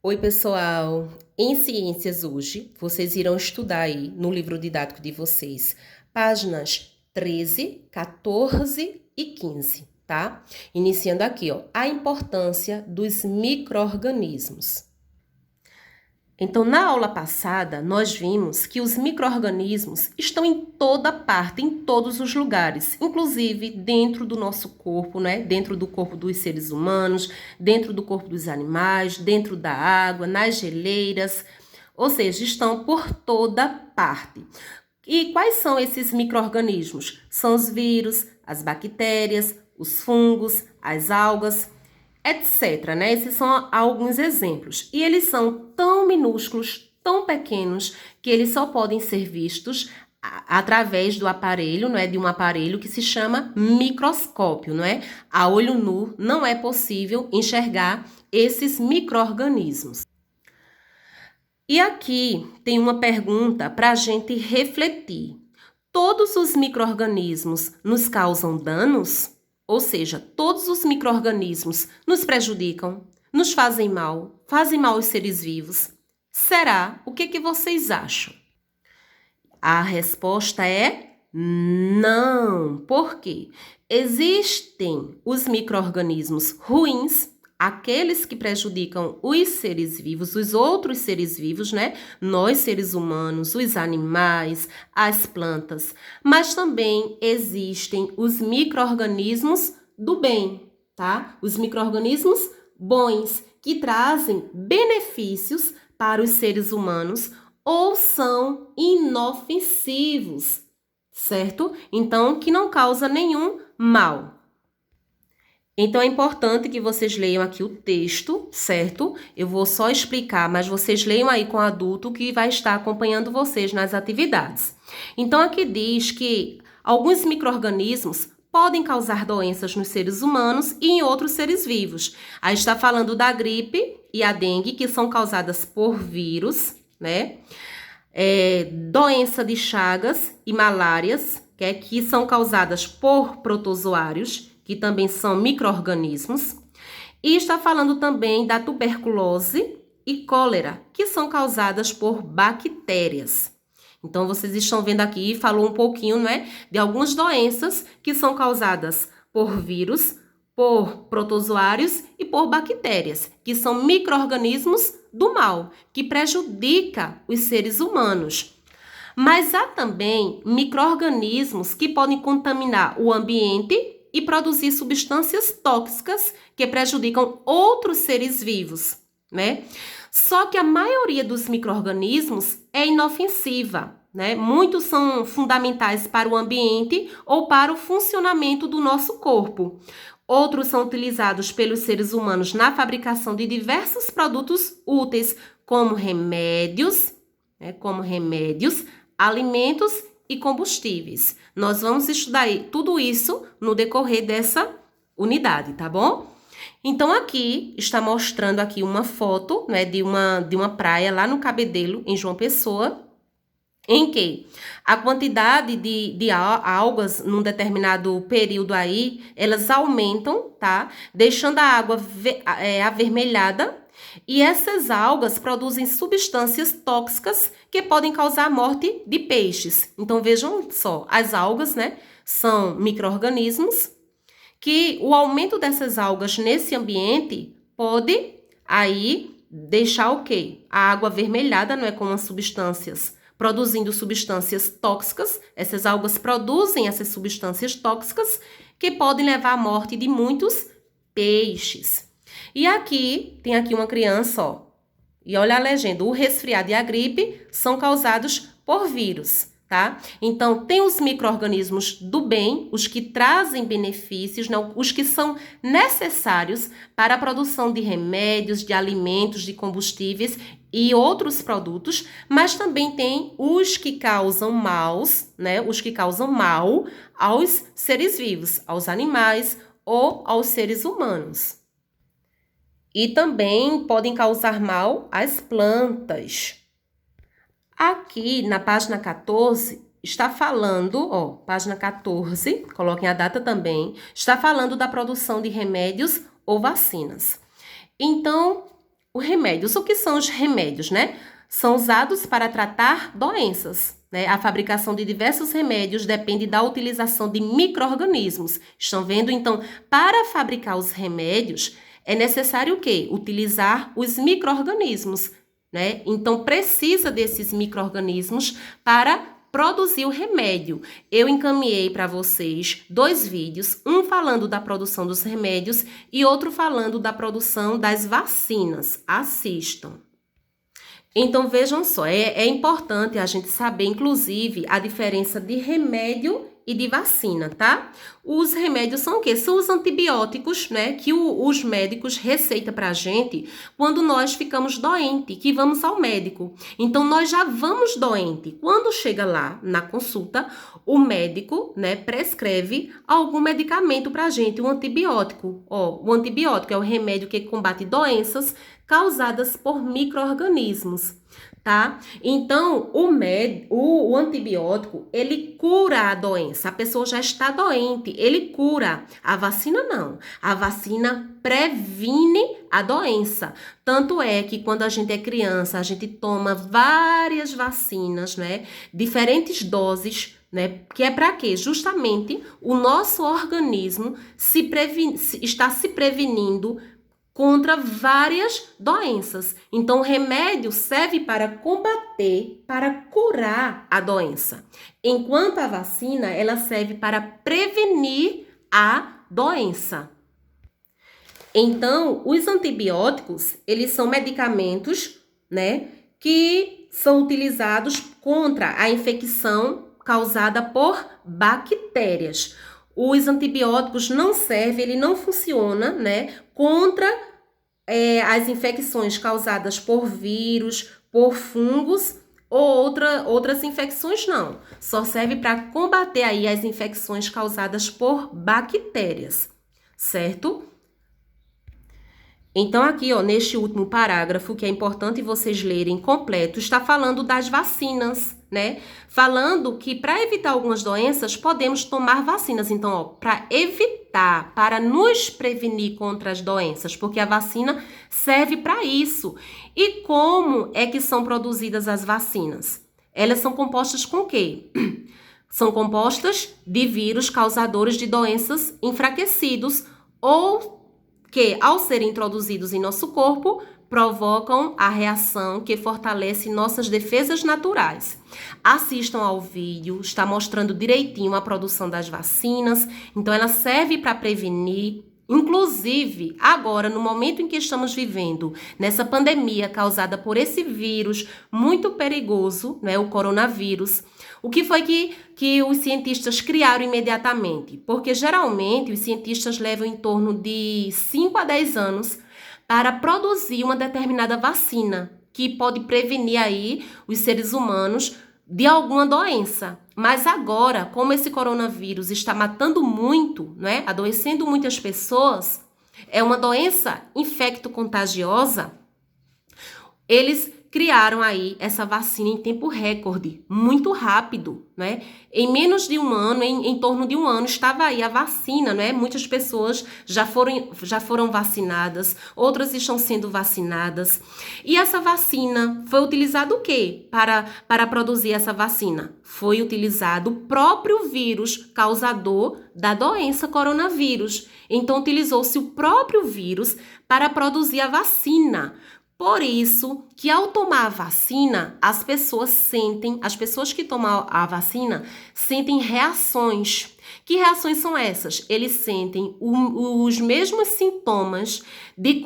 Oi, pessoal! Em Ciências hoje, vocês irão estudar aí no livro didático de vocês, páginas 13, 14 e 15, tá? Iniciando aqui, ó, a importância dos micro-organismos. Então, na aula passada, nós vimos que os micro-organismos estão em toda parte, em todos os lugares, inclusive dentro do nosso corpo, né? Dentro do corpo dos seres humanos, dentro do corpo dos animais, dentro da água, nas geleiras, ou seja, estão por toda parte. E quais são esses micro-organismos? São os vírus, as bactérias, os fungos, as algas, etc, né? Esses são alguns exemplos. E eles são tão minúsculos, tão pequenos, que eles só podem ser vistos através do aparelho, não é? De um aparelho que se chama microscópio, não é? A olho nu não é possível enxergar esses micro-organismos. E aqui tem uma pergunta para a gente refletir. Todos os micro-organismos nos causam danos? Ou seja, todos os micro-organismos nos prejudicam, nos fazem mal aos seres vivos. Será? O que vocês acham? A resposta é não. Por quê? Existem os micro-organismos ruins, aqueles que prejudicam os seres vivos, os outros seres vivos, né? Nós, seres humanos, os animais, as plantas. Mas também existem os micro-organismos do bem, tá? Os micro-organismos bons, que trazem benefícios para os seres humanos ou são inofensivos, certo? Então, que não causa nenhum mal. Então, é importante que vocês leiam aqui o texto, certo? Eu vou só explicar, mas vocês leiam aí com o adulto que vai estar acompanhando vocês nas atividades. Então, aqui diz que alguns micro-organismos podem causar doenças nos seres humanos e em outros seres vivos. Aí está falando da gripe e a dengue, que são causadas por vírus, né? Doença de Chagas e malárias, que são causadas por protozoários, que também são micro-organismos, e está falando também da tuberculose e cólera, que são causadas por bactérias. Então, vocês estão vendo aqui, falou um pouquinho, né, de algumas doenças que são causadas por vírus, por protozoários e por bactérias, que são micro-organismos do mal, que prejudica os seres humanos. Mas há também micro-organismos que podem contaminar o ambiente e produzir substâncias tóxicas que prejudicam outros seres vivos, né? Só que a maioria dos micro-organismos é inofensiva, né? Muitos são fundamentais para o ambiente ou para o funcionamento do nosso corpo. Outros são utilizados pelos seres humanos na fabricação de diversos produtos úteis, como remédios, alimentos e combustíveis. Nós vamos estudar tudo isso no decorrer dessa unidade, tá bom? Então, aqui está mostrando aqui uma foto, né, de uma praia lá no Cabedelo, em João Pessoa, em que a quantidade de algas num determinado período aí, elas aumentam, tá? Deixando a água avermelhada. E essas algas produzem substâncias tóxicas que podem causar a morte de peixes. Então, vejam só, as algas, né, são micro-organismos que o aumento dessas algas nesse ambiente pode aí deixar o quê? A água avermelhada, não é, com as substâncias, produzindo substâncias tóxicas. Essas algas produzem essas substâncias tóxicas que podem levar à morte de muitos peixes. E aqui, tem aqui uma criança, ó. E olha a legenda, o resfriado e a gripe são causados por vírus, tá? Então, tem os micro-organismos do bem, os que trazem benefícios, não, os que são necessários para a produção de remédios, de alimentos, de combustíveis e outros produtos, mas também tem os que causam maus, né? Os que causam mal aos seres vivos, aos animais ou aos seres humanos. E também podem causar mal às plantas. Aqui na página 14 está falando, ó, página 14, coloquem a data também, está falando da produção de remédios ou vacinas. Então, Os remédios. O que são os remédios, né? São usados para tratar doenças, né? A fabricação de diversos remédios depende da utilização de micro-organismos. Estão vendo? Então, para fabricar os remédios, é necessário o quê? Utilizar os micro-organismos, né? Então, precisa desses micro-organismos para produzir o remédio. Eu encaminhei para vocês 2 vídeos, um falando da produção dos remédios e outro falando da produção das vacinas. Assistam. Então, vejam só, é importante a gente saber, inclusive, a diferença de remédio e de vacina, tá? Os remédios são o quê? São os antibióticos, né, que os médicos receitam pra gente quando nós ficamos doentes, que vamos ao médico. Então, nós já vamos doente. Quando chega lá na consulta, o médico, né, prescreve algum medicamento pra gente, um antibiótico. Ó, o antibiótico é o remédio que combate doenças causadas por micro-organismos, tá? Então, o antibiótico, ele cura a doença. A pessoa já está doente, ele cura. A vacina não. A vacina previne a doença. Tanto é que quando a gente é criança, a gente toma várias vacinas, né? Diferentes doses, né? Que é para quê? Justamente o nosso organismo está se prevenindo contra várias doenças. Então, o remédio serve para combater, para curar a doença. Enquanto a vacina, ela serve para prevenir a doença. Então, os antibióticos, eles são medicamentos, né, que são utilizados contra a infecção causada por bactérias. Os antibióticos não servem, ele não funciona, né, contra as infecções causadas por vírus, por fungos ou outras infecções não. Só serve para combater aí as infecções causadas por bactérias, certo? Então, aqui, ó, neste último parágrafo, que é importante vocês lerem completo, está falando das vacinas, né? Falando que para evitar algumas doenças, podemos tomar vacinas. Então, ó, para evitar, para nos prevenir contra as doenças, porque a vacina serve para isso. E como é que são produzidas as vacinas? Elas são compostas com o quê? São compostas de vírus causadores de doenças enfraquecidos ou que, ao serem introduzidos em nosso corpo, provocam a reação que fortalece nossas defesas naturais. Assistam ao vídeo, está mostrando direitinho a produção das vacinas, então ela serve para prevenir. Inclusive, agora, no momento em que estamos vivendo, nessa pandemia causada por esse vírus muito perigoso, né, o coronavírus, o que foi que os cientistas criaram imediatamente? Porque geralmente os cientistas levam em torno de 5 a 10 anos para produzir uma determinada vacina que pode prevenir aí os seres humanos de alguma doença. Mas agora, como esse coronavírus está matando muito, né, adoecendo muitas pessoas, é uma doença infecto-contagiosa, eles criaram aí essa vacina em tempo recorde, muito rápido, né? Em menos de um ano, em torno de um ano, estava aí a vacina, né? Muitas pessoas já foram vacinadas, outras estão sendo vacinadas. E essa vacina, foi utilizado o quê para produzir essa vacina? Foi utilizado o próprio vírus causador da doença coronavírus. Então, utilizou-se o próprio vírus para produzir a vacina. Por isso que ao tomar a vacina, as pessoas que tomam a vacina sentem reações. Que reações são essas? Eles sentem os mesmos sintomas de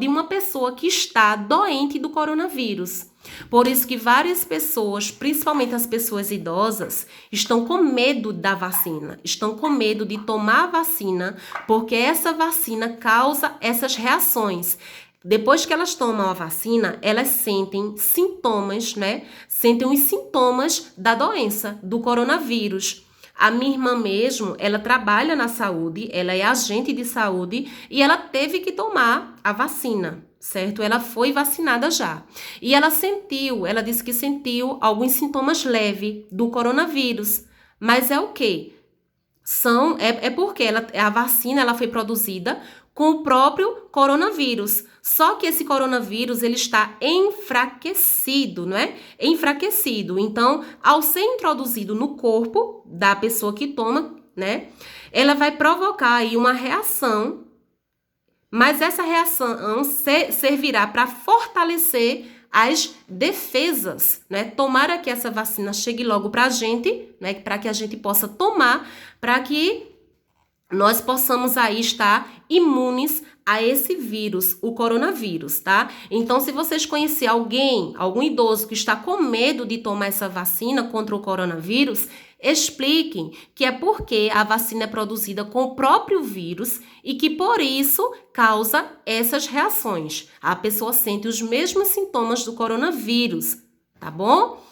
uma pessoa que está doente do coronavírus. Por isso que várias pessoas, principalmente as pessoas idosas, estão com medo da vacina, estão com medo de tomar a vacina, porque essa vacina causa essas reações. Depois que elas tomam a vacina, elas sentem sintomas, né? Sentem os sintomas da doença, do coronavírus. A minha irmã mesmo, ela trabalha na saúde, ela é agente de saúde e ela teve que tomar a vacina, certo? Ela foi vacinada já. E ela disse que sentiu alguns sintomas leves do coronavírus. Mas é o quê? É porque a vacina ela foi produzida com o próprio coronavírus. Só que esse coronavírus, ele está enfraquecido, não é? Enfraquecido. Então, ao ser introduzido no corpo da pessoa que toma, né, ela vai provocar aí uma reação, mas essa reação servirá para fortalecer as defesas, né? Tomara que essa vacina chegue logo para a gente, né? Para que a gente possa tomar, para que nós possamos aí estar imunes a esse vírus, o coronavírus, tá? Então, se vocês conhecerem algum idoso que está com medo de tomar essa vacina contra o coronavírus, expliquem que é porque a vacina é produzida com o próprio vírus e que por isso causa essas reações. A pessoa sente os mesmos sintomas do coronavírus, tá bom?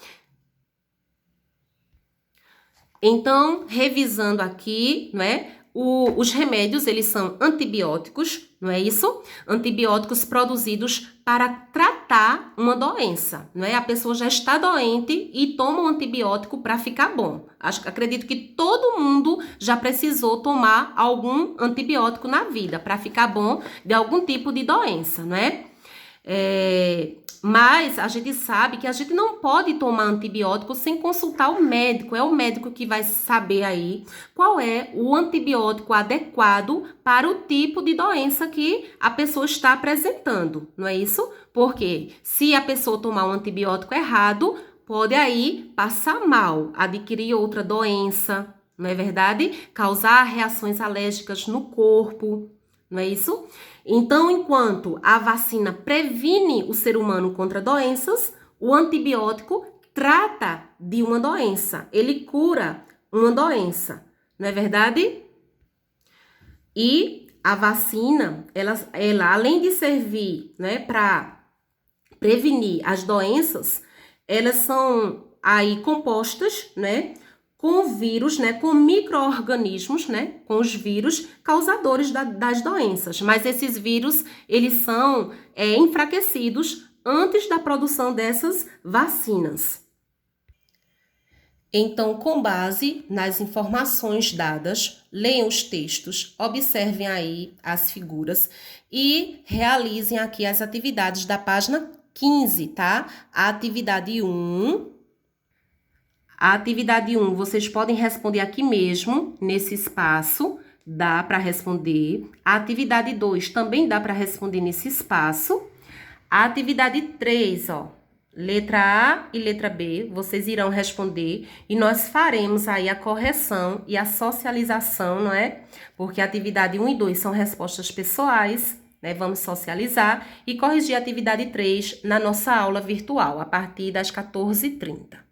Então, revisando aqui, não é? Os remédios, eles são antibióticos, não é isso? Antibióticos produzidos para tratar uma doença, não é? A pessoa já está doente e toma um antibiótico para ficar bom. Acredito que todo mundo já precisou tomar algum antibiótico na vida para ficar bom de algum tipo de doença, não é? Mas a gente sabe que a gente não pode tomar antibiótico sem consultar o médico. É o médico que vai saber aí qual é o antibiótico adequado para o tipo de doença que a pessoa está apresentando, não é isso? Porque se a pessoa tomar um antibiótico errado, pode aí passar mal, adquirir outra doença, não é verdade? Causar reações alérgicas no corpo, não é isso? Então, enquanto a vacina previne o ser humano contra doenças, o antibiótico trata de uma doença, ele cura uma doença, não é verdade? E a vacina, ela além de servir, né, para prevenir as doenças, elas são aí compostas, né, com vírus, né, com micro-organismos, né, com os vírus causadores das doenças. Mas esses vírus, eles são enfraquecidos antes da produção dessas vacinas. Então, com base nas informações dadas, leiam os textos, observem aí as figuras e realizem aqui as atividades da página 15, tá? A atividade 1... A atividade 1, vocês podem responder aqui mesmo, nesse espaço, dá para responder. A atividade 2 também dá para responder nesse espaço. A atividade 3, ó, letra A e letra B, vocês irão responder e nós faremos aí a correção e a socialização, não é? Porque a atividade 1 e 2 são respostas pessoais, né? Vamos socializar e corrigir a atividade 3 na nossa aula virtual, a partir das 14h30.